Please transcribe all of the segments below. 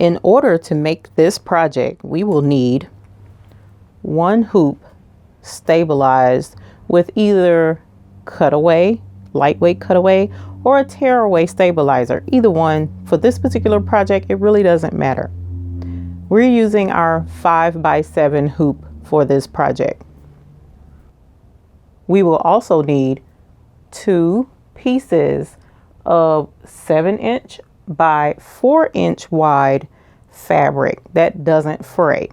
In order to make this project, we will need one hoop stabilized with either cutaway, lightweight cutaway, or a tearaway stabilizer. Either one. For this particular project, it really doesn't matter. We're using our 5x7 hoop for this project. We will also need 2 pieces of 7" by 4" wide fabric that doesn't fray.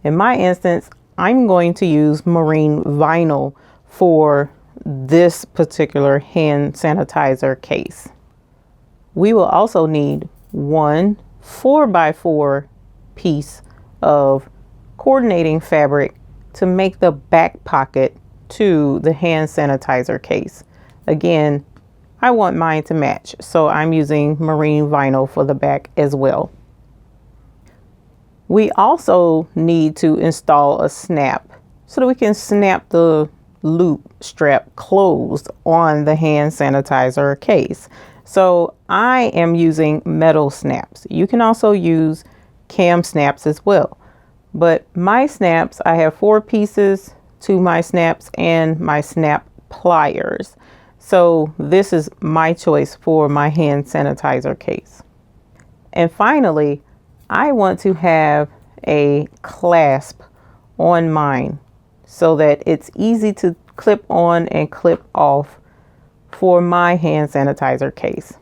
In my instance, I'm going to use marine vinyl for this particular hand sanitizer case. We will also need 1 4x4 piece of coordinating fabric to make the back pocket to the hand sanitizer case. Again, I want mine to match, so I'm using marine vinyl for the back as well. We also need to install a snap so that we can snap the loop strap closed on the hand sanitizer case. So I am using metal snaps. You can also use cam snaps as well. But my snaps, I have 4 pieces to my snaps and my snap pliers. So this is my choice for my hand sanitizer case. And finally, I want to have a clasp on mine so that it's easy to clip on and clip off for my hand sanitizer case.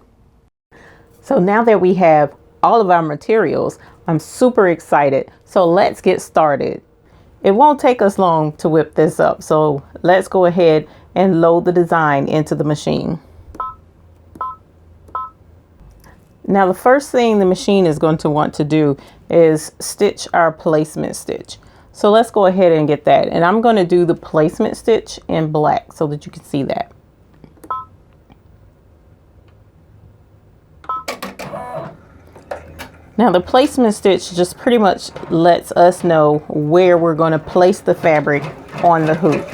So now that we have all of our materials, I'm super excited. So let's get started. It won't take us long to whip this up. So let's go ahead and load the design into the machine. Now the first thing the machine is going to want to do is stitch our placement stitch. So let's go ahead and get that. And I'm going to do the placement stitch in black so that you can see that. Now the placement stitch just pretty much lets us know where we're going to place the fabric on the hoop.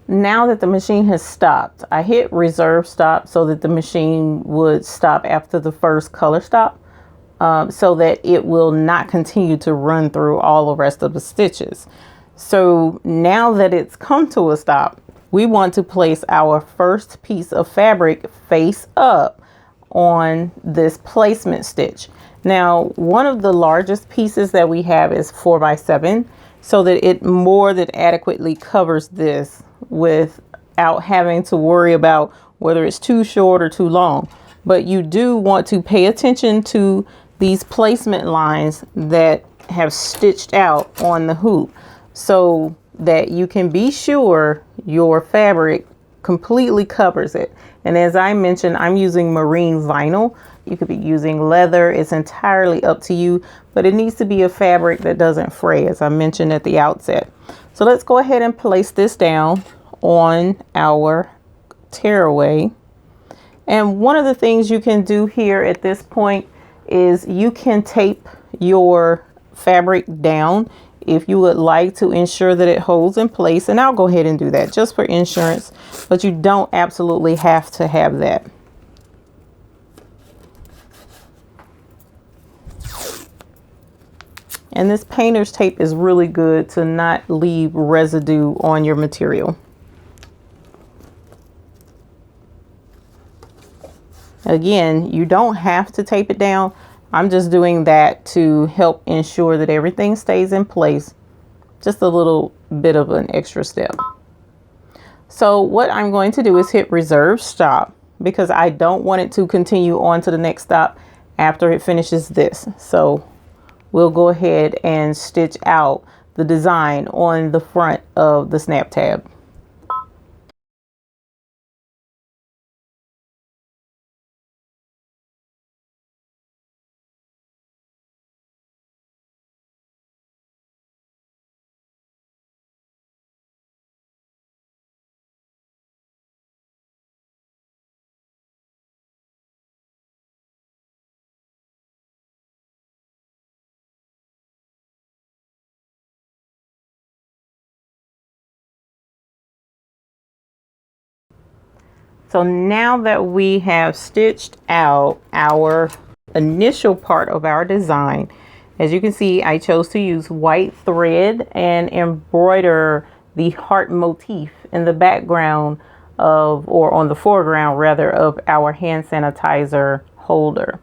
Now that the machine has stopped, I hit reserve stop so that the machine would stop after the first color stop, so that it will not continue to run through all the rest of the stitches. So now that it's come to a stop, we want to place our first piece of fabric face up on this placement stitch. Now, one of the largest pieces that we have is 4x7, so that it more than adequately covers this without having to worry about whether it's too short or too long. But you do want to pay attention to these placement lines that have stitched out on the hoop so that you can be sure your fabric completely covers it. And as I mentioned, I'm using marine vinyl. You could be using leather. It's entirely up to you, but it needs to be a fabric that doesn't fray, as I mentioned at the outset. So let's go ahead and place this down on our tearaway. And one of the things you can do here at this point is you can tape your fabric down if you would like to ensure that it holds in place. And I'll go ahead and do that just for insurance, but you don't absolutely have to have that. And this painter's tape is really good to not leave residue on your material. Again, you don't have to tape it down. I'm just doing that to help ensure that everything stays in place. Just a little bit of an extra step. So what I'm going to do is hit reserve stop because I don't want it to continue on to the next stop after it finishes this. So we'll go ahead and stitch out the design on the front of the snap tab. So now that we have stitched out our initial part of our design, as you can see, I chose to use white thread and embroider the heart motif in the background of, or on the foreground rather, of our hand sanitizer holder.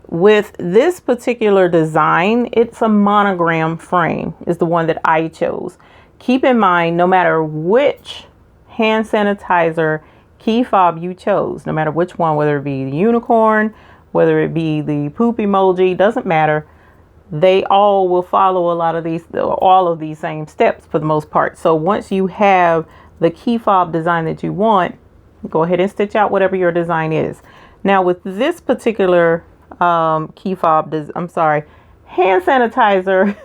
With this particular design, it's a monogram frame, is the one that I chose. Keep in mind, no matter which hand sanitizer key fob you chose, no matter which one, whether it be the unicorn, whether it be the poop emoji, doesn't matter. They all will follow all of these same steps for the most part. So once you have the key fob design that you want, go ahead and stitch out whatever your design is. Now with this particular hand sanitizer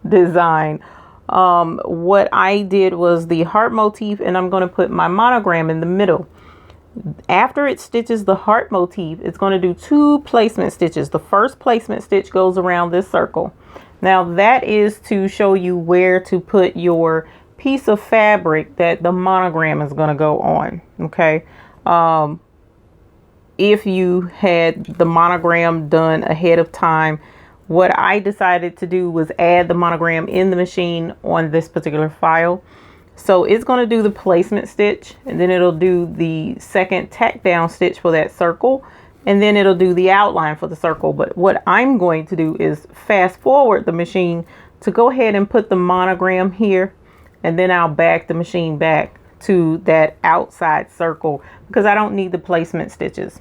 design, what I did was the heart motif, and I'm going to put my monogram in the middle. After it stitches the heart motif, it's going to do 2 placement stitches. The first placement stitch goes around this circle. Now that is to show you where to put your piece of fabric that the monogram is going to go on. Okay. If you had the monogram done ahead of time, what I decided to do was add the monogram in the machine on this particular file. So it's going to do the placement stitch, and then it'll do the second tack down stitch for that circle, and then it'll do the outline for the circle. But what I'm going to do is fast forward the machine to go ahead and put the monogram here, and then I'll back the machine back to that outside circle because I don't need the placement stitches.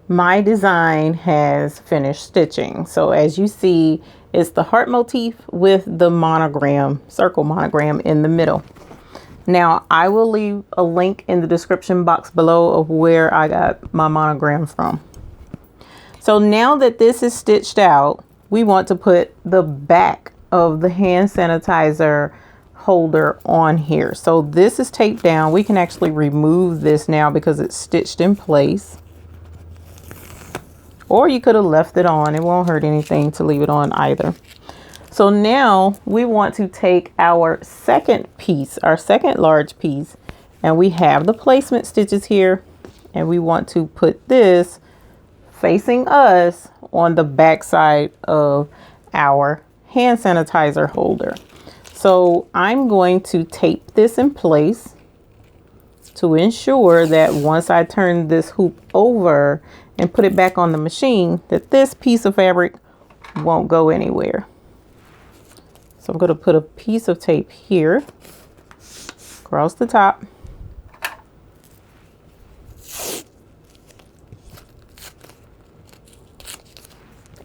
My design has finished stitching. So as you see, it's the heart motif with the monogram, circle monogram in the middle. Now I will leave a link in the description box below of where I got my monogram from. So now that this is stitched out, we want to put the back of the hand sanitizer holder on here. So this is taped down. We can actually remove this now because it's stitched in place. Or you could have left it on. It won't hurt anything to leave it on either. So now we want to take our second piece, our second large piece, and we have the placement stitches here, and we want to put this facing us on the back side of our hand sanitizer holder. So I'm going to tape this in place to ensure that once I turn this hoop over and put it back on the machine, that this piece of fabric won't go anywhere. So I'm going to put a piece of tape here across the top.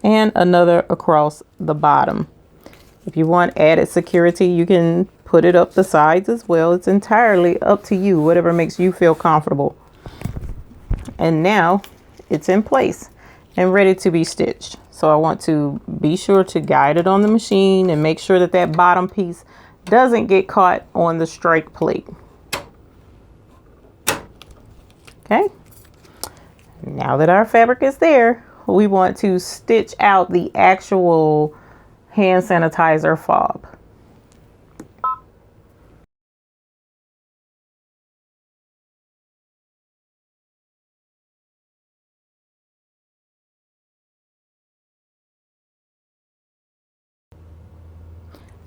And another across the bottom. If you want added security, you can put it up the sides as well. It's entirely up to you, whatever makes you feel comfortable. And now it's in place and ready to be stitched. So I want to be sure to guide it on the machine and make sure that that bottom piece doesn't get caught on the strike plate. Okay. Now that our fabric is there, we want to stitch out the actual hand sanitizer fob.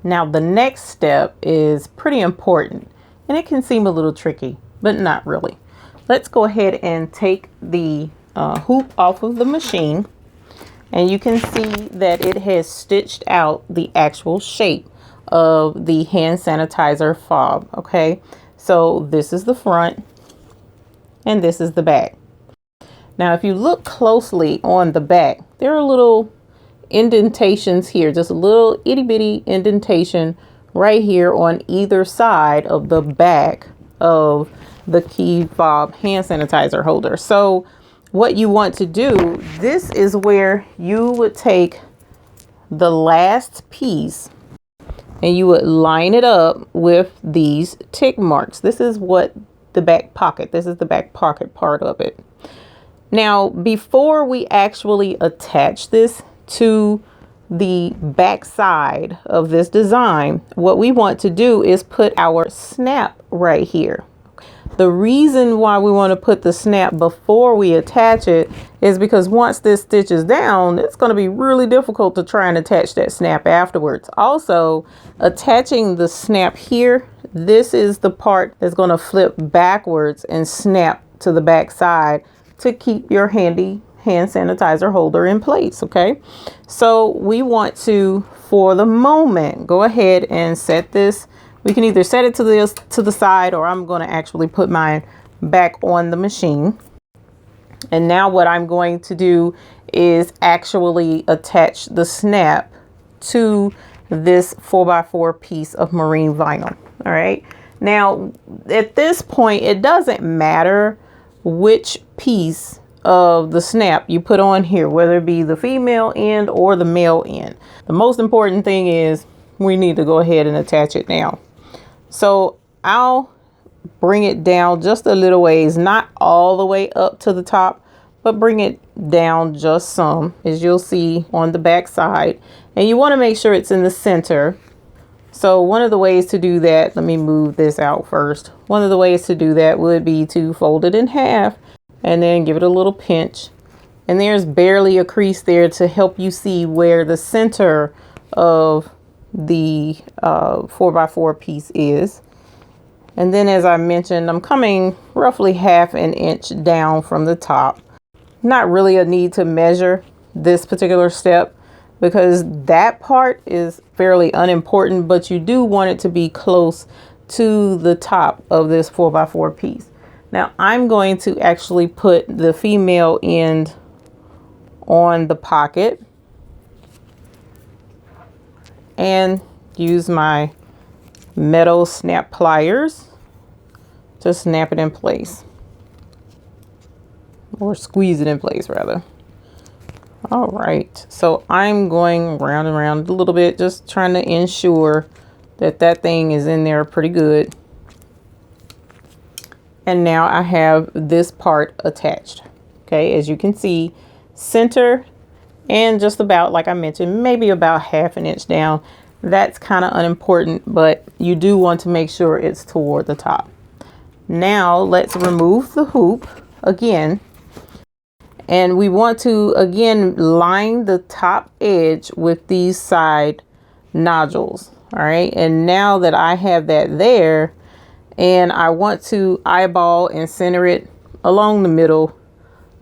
Now the next step is pretty important, and it can seem a little tricky, but not really. Let's go ahead and take the hoop off of the machine, and you can see that it has stitched out the actual shape of the hand sanitizer fob. Okay, so this is the front and this is the back. Now if you look closely on the back, there are little indentations here, just a little itty bitty indentation right here on either side of the back of the key fob hand sanitizer holder. So what you want to do, this is where you would take the last piece and you would line it up with these tick marks. This is what the back pocket, this is the back pocket part of it. Now, before we actually attach this to the back side of this design, what we want to do is put our snap right here. The reason why we want to put the snap before we attach it is because once this stitches down, it's going to be really difficult to try and attach that snap afterwards. Also, attaching the snap here, this is the part that's going to flip backwards and snap to the back side to keep your handy hand sanitizer holder in place. Okay, so we want to, for the moment, go ahead and set this. We can either set it to the side, or I'm going to actually put mine back on the machine. And now what I'm going to do is actually attach the snap to this 4x4 piece of marine vinyl. All right. Now, at this point, it doesn't matter which piece of the snap you put on here, whether it be the female end or the male end. The most important thing is we need to go ahead and attach it now. So I'll bring it down just a little ways, not all the way up to the top, but bring it down just some, as you'll see on the back side. And you want to make sure it's in the center. So one of the ways to do that, let me move this out first. One of the ways to do that would be to fold it in half and then give it a little pinch. And there's barely a crease there to help you see where the center of the 4x4 piece is. And then, as I mentioned, I'm coming roughly ½ inch down from the top. Not really a need to measure this particular step because that part is fairly unimportant, but you do want it to be close to the top of this 4x4 piece. Now I'm going to actually put the female end on the pocket and use my metal snap pliers to snap it in place, or squeeze it in place rather. All right, so I'm going round and round a little bit, just trying to ensure that that thing is in there pretty good. And now I have this part attached. Okay, as you can see, center and just about, like I mentioned, maybe about ½ inch down. That's kind of unimportant, but you do want to make sure it's toward the top. Now let's remove the hoop again. And we want to, again, line the top edge with these side nodules. All right. And now that I have that there, and I want to eyeball and center it along the middle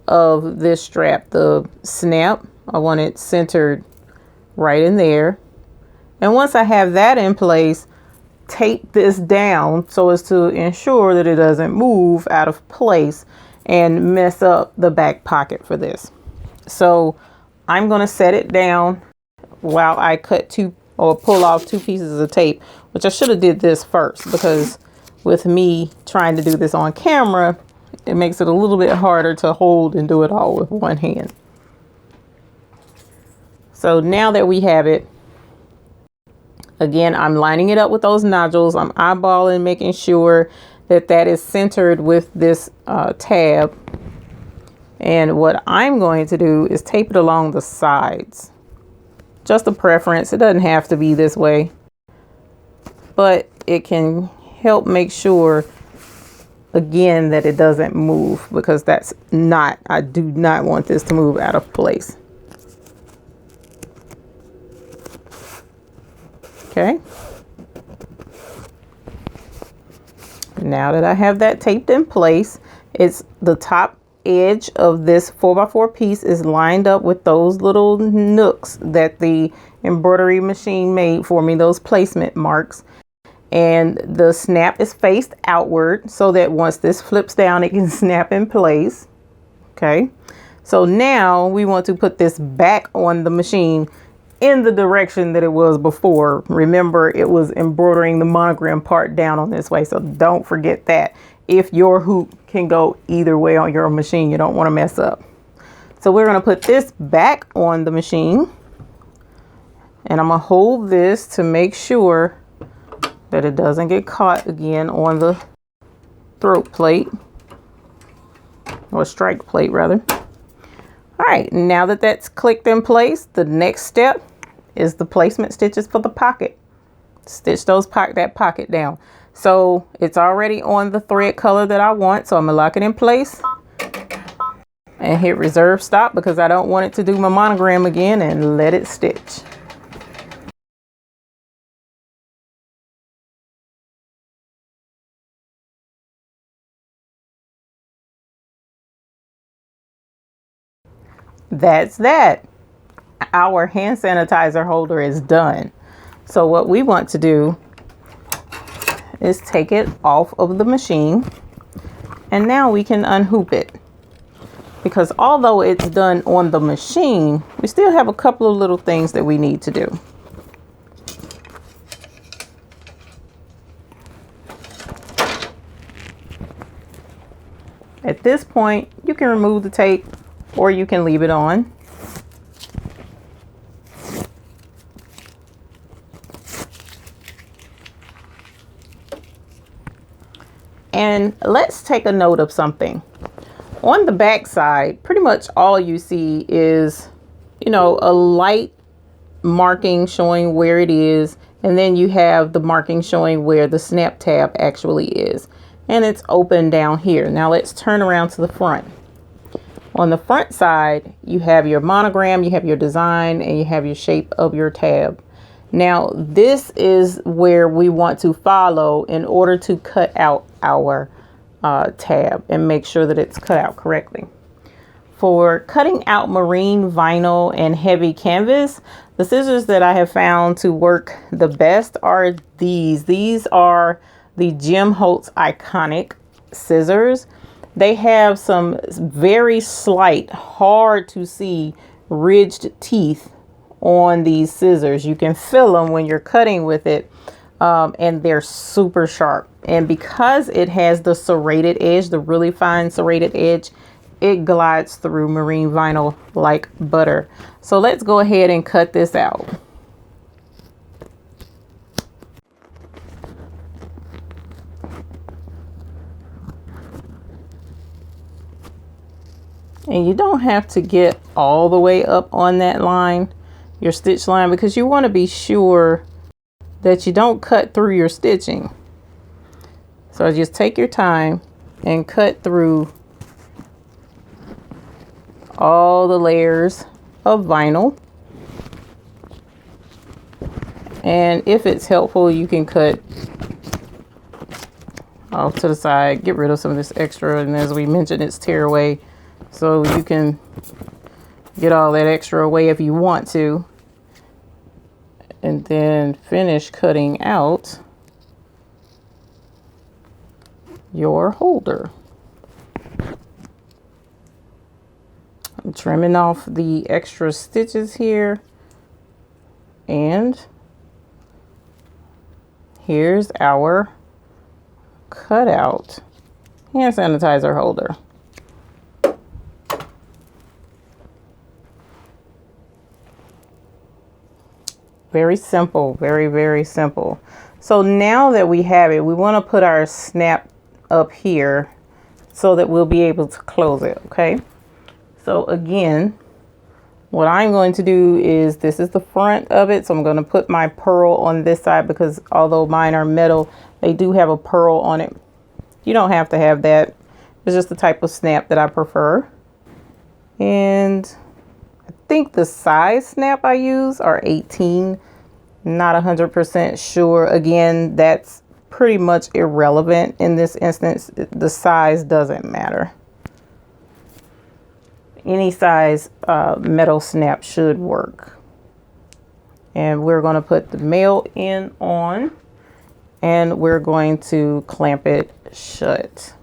of this strap, the snap, I want it centered right in there. And once I have that in place, tape this down so as to ensure that it doesn't move out of place and mess up the back pocket for this. So I'm going to set it down while I cut or pull off 2 pieces of tape, which I should have did this first, because with me trying to do this on camera, it makes it a little bit harder to hold and do it all with one hand. So now that we have it, again, I'm lining it up with those nodules. I'm eyeballing, making sure that that is centered with this tab. And what I'm going to do is tape it along the sides. Just a preference. It doesn't have to be this way, but it can help make sure, again, that it doesn't move, because that's not, I do not want this to move out of place. Okay. Now that I have that taped in place, it's the top edge of this 4x4 piece is lined up with those little nooks that the embroidery machine made for me, those placement marks. And the snap is faced outward so that once this flips down, it can snap in place. Okay. So now we want to put this back on the machine in the direction that it was before. Remember, it was embroidering the monogram part down on this way, so don't forget that. If your hoop can go either way on your machine, you don't want to mess up. So we're going to put this back on the machine, and I'm going to hold this to make sure that it doesn't get caught again on the throat plate, or strike plate rather. All right, now that that's clicked in place, the next step is the placement stitches for the pocket. Stitch that pocket down. So it's already on the thread color that I want, so I'm gonna lock it in place and hit reserve stop because I don't want it to do my monogram again, and let it stitch. That's that. Our hand sanitizer holder is done. So what we want to do is take it off of the machine, and now we can unhoop it, because although it's done on the machine, we still have a couple of little things that we need to do. At this point, you can remove the tape or you can leave it on. And let's take a note of something. On the back side, pretty much all you see is, a light marking showing where it is. And then you have the marking showing where the snap tab actually is. And it's open down here. Now let's turn around to the front. On the front side, you have your monogram, you have your design, and you have your shape of your tab. Now, this is where we want to follow in order to cut out our tab and make sure that it's cut out correctly. For cutting out marine vinyl and heavy canvas, the scissors that I have found to work the best are these. These are the Jim Holtz Iconic scissors. They have some very slight, hard to see ridged teeth on these scissors. You can feel them when you're cutting with it, and they're super sharp. And because it has the serrated edge, the really fine serrated edge, it glides through marine vinyl like butter. So let's go ahead and cut this out. And you don't have to get all the way up on that line, your stitch line, because you want to be sure that you don't cut through your stitching. So just take your time and cut through all the layers of vinyl. And if it's helpful, you can cut off to the side, get rid of some of this extra. And as we mentioned, it's tear away. So you can get all that extra away if you want to. And then finish cutting out your holder. I'm trimming off the extra stitches here. And here's our cutout hand sanitizer holder. Very simple, very, very simple. So now that we have it, we want to put our snap up here so that we'll be able to close it, okay? So again, what I'm going to do is, this is the front of it. So I'm going to put my pearl on this side because although mine are metal, they do have a pearl on it. You don't have to have that. It's just the type of snap that I prefer. And I think the size snap I use are 18. Not 100% sure. Again, that's pretty much irrelevant in this instance. The size doesn't matter. Any size metal snap should work. And we're going to put the male end on, and we're going to clamp it shut.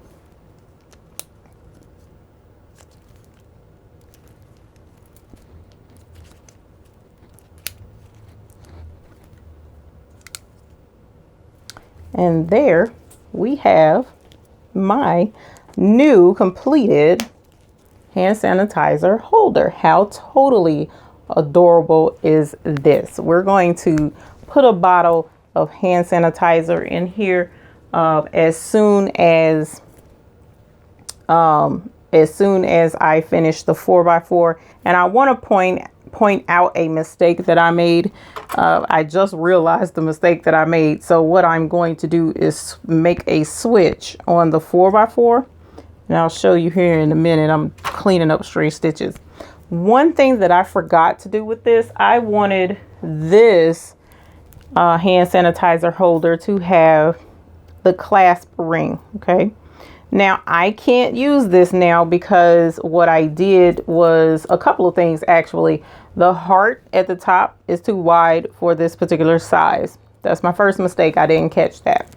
And there we have my new completed hand sanitizer holder. How totally adorable is this? We're going to put a bottle of hand sanitizer in here as soon as I finish the 4x4. And I want to point out a mistake that I made. I just realized the mistake that I made. So what I'm going to do is make a switch on the 4x4. And I'll show you here in a minute. I'm cleaning up stray stitches. One thing that I forgot to do with this, I wanted this hand sanitizer holder to have the clasp ring. Okay. Now I can't use this now because what I did was a couple of things actually. The heart at the top is too wide for this particular size. That's my first mistake. I didn't catch that.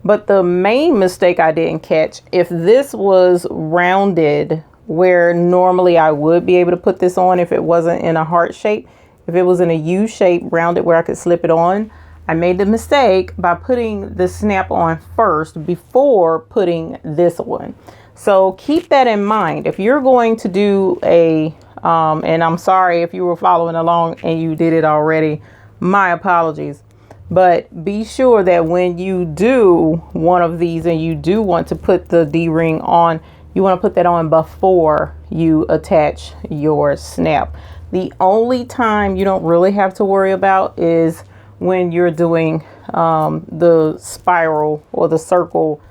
But the main mistake I didn't catch, if this was rounded where normally I would be able to put this on if it wasn't in a heart shape, if it was in a U shape rounded where I could slip it on, I made the mistake by putting the snap on first before putting this one. So keep that in mind. If you're going to do a, and I'm sorry if you were following along and you did it already, my apologies. But be sure that when you do one of these and you do want to put the D-ring on, you want to put that on before you attach your snap. The only time you don't really have to worry about is when you're doing the spiral or the circle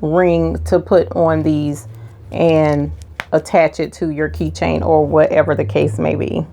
ring to put on these and attach it to your keychain or whatever the case may be.